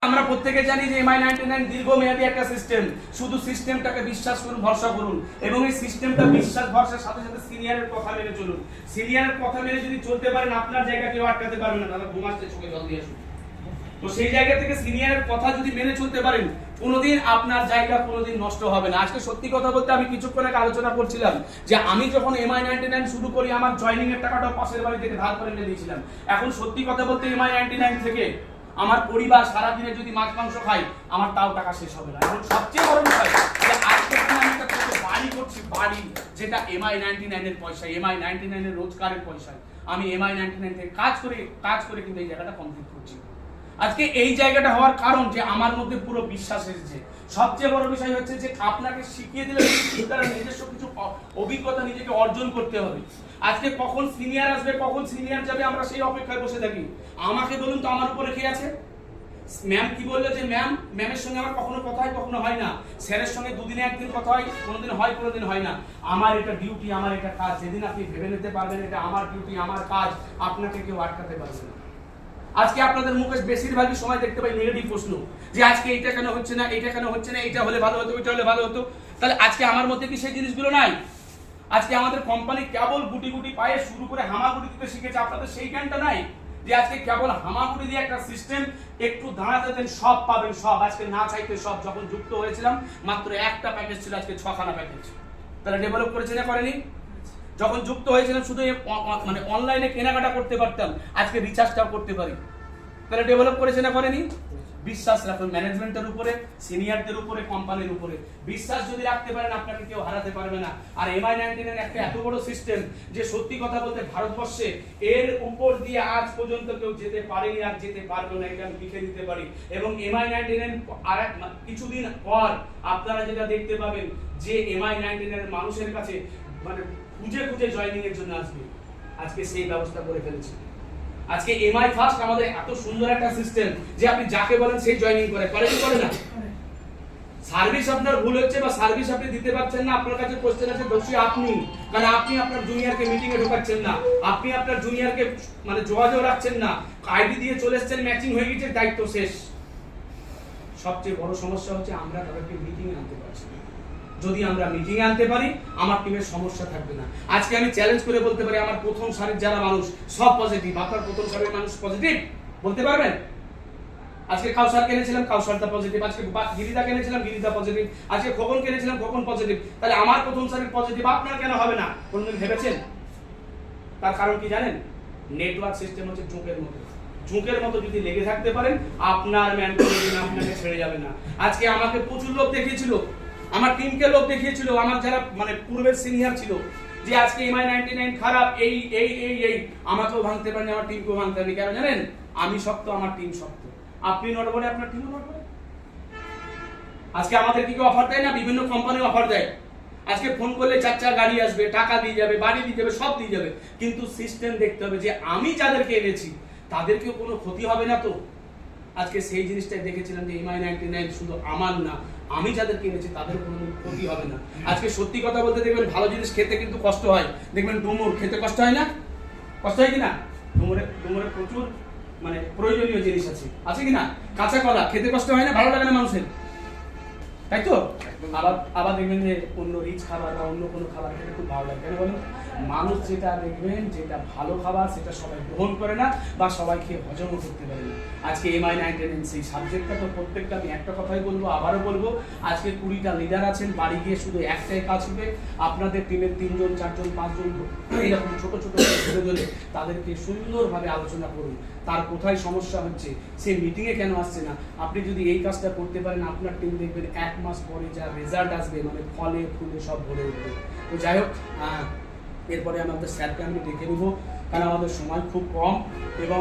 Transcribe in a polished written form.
আমরা প্রত্যেকে জানি যে MI99 দীর্ঘমেয়াদী একটা সিস্টেম। শুধু সিস্টেমটাকে বিশ্বাস করুন, ভরসা করুন এবং এই সিস্টেমটা বিশ্বাস ভরসার সাথে সাথে সিনিয়রের কথা মেনে চলুন। সিনিয়রের কথা মেনে যদি চলতে পারেন আপনার জায়গা কেউ আটকাতে পারবে না। দাদা ঘুম আসছে, চোখে জল দিয়ে আসুন। তো সেই জায়গা থেকে সিনিয়রের কথা যদি মেনে চলতে পারেন কোনোদিন আপনার জায়গা কোনোদিন নষ্ট হবে না। আজকে সত্যি কথা বলতে আমি কিছুক্ষণ আগে আলোচনা করছিলাম যে আমি যখন MI99 শুরু করি আমার জয়েনিং এর টাকাটা পাশের বাড়ি থেকে ধার করে এনে দিয়েছিলাম। এখন সত্যি কথা বলতে MI99 থেকে আমার পরিবার সারা দিনে যদি মাছ মাংস খাই আমার তাও টাকা শেষ হবে না। এবং সবচেয়ে বড় বিষয় যে আজকে আমি একটা ছোট বাড়ি করছি, বাড়ি যেটা MI99 এর পয়সায়, MI99 এর রোজগারের পয়সায় আমি MI99 থেকে কাজ করে কিন্তু এই জায়গাটা কমপ্লিট করছি। আজকে এই জায়গাটা হওয়ার কারণ যে আমার মধ্যে পুরো বিশ্বাস এসেছে। সবচেয়ে বড় বিষয় হচ্ছে যে আপনাকে শিখিয়ে দিলে তারা নিজস্ব কিছু অভিজ্ঞতা নিজেকে অর্জন করতে হবে। আজকে কখন সিনিয়র আসবে, কখন সিনিয়র যাবে আমরা সেই অপেক্ষায় বসে থাকি। আমাকে বলুন তো আমার উপরে কে আছে? ম্যাম কি বললো যে ম্যামের সঙ্গে আমার কখনো কথা হয়, কখনো হয় না। স্যারের সঙ্গে দুদিনে একদিন কথা হয়, কোনোদিন হয় কোনোদিন হয় না। আমার এটা ডিউটি, আমার এটা কাজ। যেদিন আপনি ভেবে নিতে পারবেন এটা আমার ডিউটি, আমার কাজ, আপনাকে কেউ আটকাতে পারবে না। আজকে আপনাদের মুখে বেশিরভাগই সময় দেখতে পাই নেগেটিভ প্রশ্ন যে আজকে এইটা কেন হচ্ছে না, এইটা কেন হচ্ছে না, এইটা হলে ভালো হতো, ওইটা হলে ভালো হতো। তাহলে আজকে আমার মধ্যে কি সেই জিনিসগুলো নাই? আজকে আমাদের কোম্পানি কেবল গুটি গুটি পায়ে শুরু করে হামাগুড়ি দিতে শিখেছে, আপনাদের সেই জ্ঞানটা নাই যে আজকে কেবল হামাগুড়ি দিয়ে একটা সিস্টেম একটু দাঁড়াতে দেন সব পাবেন, সব। আজকে না চাইতে সব। যখন যুক্ত হয়েছিলাম মাত্র একটা প্যাকেজ ছিল, আজকে 6খানা প্যাকেজ। তাহলে ডেভেলপ করেছে না করেনি? যখন যুক্ত হয়েছিলাম শুধু মানে অনলাইনে কেনাকাটা করতে পারতাম, আজকে রিচার্জটাও করতে পারি। তাহলে ডেভেলপ করেছে না করেনি? বিশ্বাস রাখুন ম্যানেজমেন্টের উপরে, সিনিয়রদের উপরে, কোম্পানির উপরে। বিশ্বাস যদি রাখতে পারেন আপনাকে কেউ হারাতে পারবে না। আর MI99 এর একটা এত বড় সিস্টেম যে সত্যি কথা বলতে ভারতবর্ষে এর উপর দিয়ে আজ পর্যন্ত কেউ যেতে পারেনি আর যেতে পারবে না, এটা আমি লিখে দিতে পারি। এবং MI99 আর কিছুদিন পর আপনারা যেটা দেখতে পাবেন যে MI99 এর মানুষের কাছে মানে খুঁজে খুঁজে জয়েনিং এর জন্য আসবে। আজকে সেই ব্যবস্থা করে ফেলেছি। আজকে MI ফার্স্ট আমাদের এত সুন্দর একটা সিস্টেম যে আপনি যাকে বলেন সেই জয়েনিং করে কি করে না? সার্ভিস আপনার ভুল হচ্ছে বা সার্ভিস আপনি দিতে পারছেন না, আপনার কাছে কোশ্চেন আছে, দোষী আপনি। কারণ আপনি আপনার জুনিয়রকে মিটিং এ ঢোকাচ্ছেন না, আপনি আপনার জুনিয়রকে মানে যোগাযোগ রাখছেন না, আইডি দিয়ে চলে এসেছেন, ম্যাচিং হয়ে গেছে, দায়িত্ব শেষ। সবচেয়ে বড় সমস্যা হচ্ছে আমরা তাদেরকে মিটিং এ আনতে পারছি না। যদি আমরা মিটিং এ আনতে পারি আমার টিমের সমস্যা থাকবে না। আজকে আমি চ্যালেঞ্জ করে বলতে পারি আমার প্রথম সারির যারা মানুষ সব পজিটিভ। আপনার প্রথম সারির মানুষ পজিটিভ বলতে পারবেন? আজকে কাউসার কিনেছিলাম, কাউসারটা পজিটিভ। আজকে গিরিদা কিনেছিলাম, গিরিদা পজিটিভ। আজকে খোকন কিনেছিলাম, খোকন পজিটিভ। তাহলে আমার প্রথম সারির পজিটিভ, আপনার কেন হবে না? কোনদিন ভেবেছেন? তার কারণ কি জানেন? নেটওয়ার্ক সিস্টেম হচ্ছে ঝুঁকের মতো যদি লেগে থাকতে পারেন আপনার ম্যান কোনদিন আপনাকে ছেড়ে যাবে না। আজকে আমাকে প্রচুর লোক দেখিয়েছিল, আমার টিমকে লোক দেখিয়েছিল, আমার যারা মানে পূর্বের সিনিয়র ছিল যে আজকে MI99 খারাপ, এই এই এই এই আমাকেও ভাঙতে পারেনি, আমার টিমকেও ভাঙতে পারেনি। কেন জানেন? আমি শক্ত, আমার টিম শক্ত। আপনি নড়বড়ে, আপনার টিমও নড়বড়ে। আজকে আমাদের কি অফার দেয় না? বিভিন্ন কোম্পানি অফার দেয়। আজকে ফোন করলে 4 গাড়ি আসবে, টাকা দিয়ে যাবে, বাড়ি দিয়ে যাবে, সব দিয়ে যাবে। কিন্তু সিস্টেম দেখতে হবে যে আমি যাদেরকে এনেছি তাদেরকেও কোনো ক্ষতি হবে না তো। আজকে সেই জিনিসটাই দেখেছিলাম যে MI99 শুধু আমার না, আমি যাদেরকে এনেছি তাদের কোনো ক্ষতি হবে না। আজকে সত্যি কথা বলতে দেখবেন ভালো জিনিস খেতে কিন্তু কষ্ট হয়। দেখবেন ডুমুর খেতে কষ্ট হয় না? কষ্ট হয় কিনা? ডুমুরে প্রচুর মানে প্রয়োজনীয় জিনিস আছে কিনা? কাঁচা কলা খেতে কষ্ট হয় না? ভালো লাগে না মানুষের, তাই তো? আবার দেখবেন যে অন্য রিচ খাবার বা অন্য কোনো খাবার খেতে খুব ভালো লাগে। কেন বলুন? মানুষ যেটা দেখবেন যেটা ভালো খাবার সেটা সবাই গ্রহণ করে না বা সবাই খেয়ে হজমও করতে পারে না। আজকে MI99 সেই সাবজেক্টটা তো প্রত্যেকটা আমি একটা কথাই বলবো, আবারও বলবো, আজকে 20টা লিডার আছেন, বাড়ি গিয়ে শুধু একটাই কাজ হবে, আপনাদের টিমের 3 জন 4 জন 5 জন এইরকম ছোট ছোট ধরে তাদেরকে সুন্দরভাবে আলোচনা করুন তার কোথায় সমস্যা হচ্ছে, সে মিটিংয়ে কেন আসছে না। আপনি যদি এই কাজটা করতে পারেন আপনার টিম দেখবেন 1 মাস পরে যা রেজাল্ট আসবে মানে ফলে ফুলে সব ভরে উঠবে। তো যাই হোক, এরপরে আমাদের স্যারকে আমি ডেকে নেবো কারণ আমাদের সময় খুব কম এবং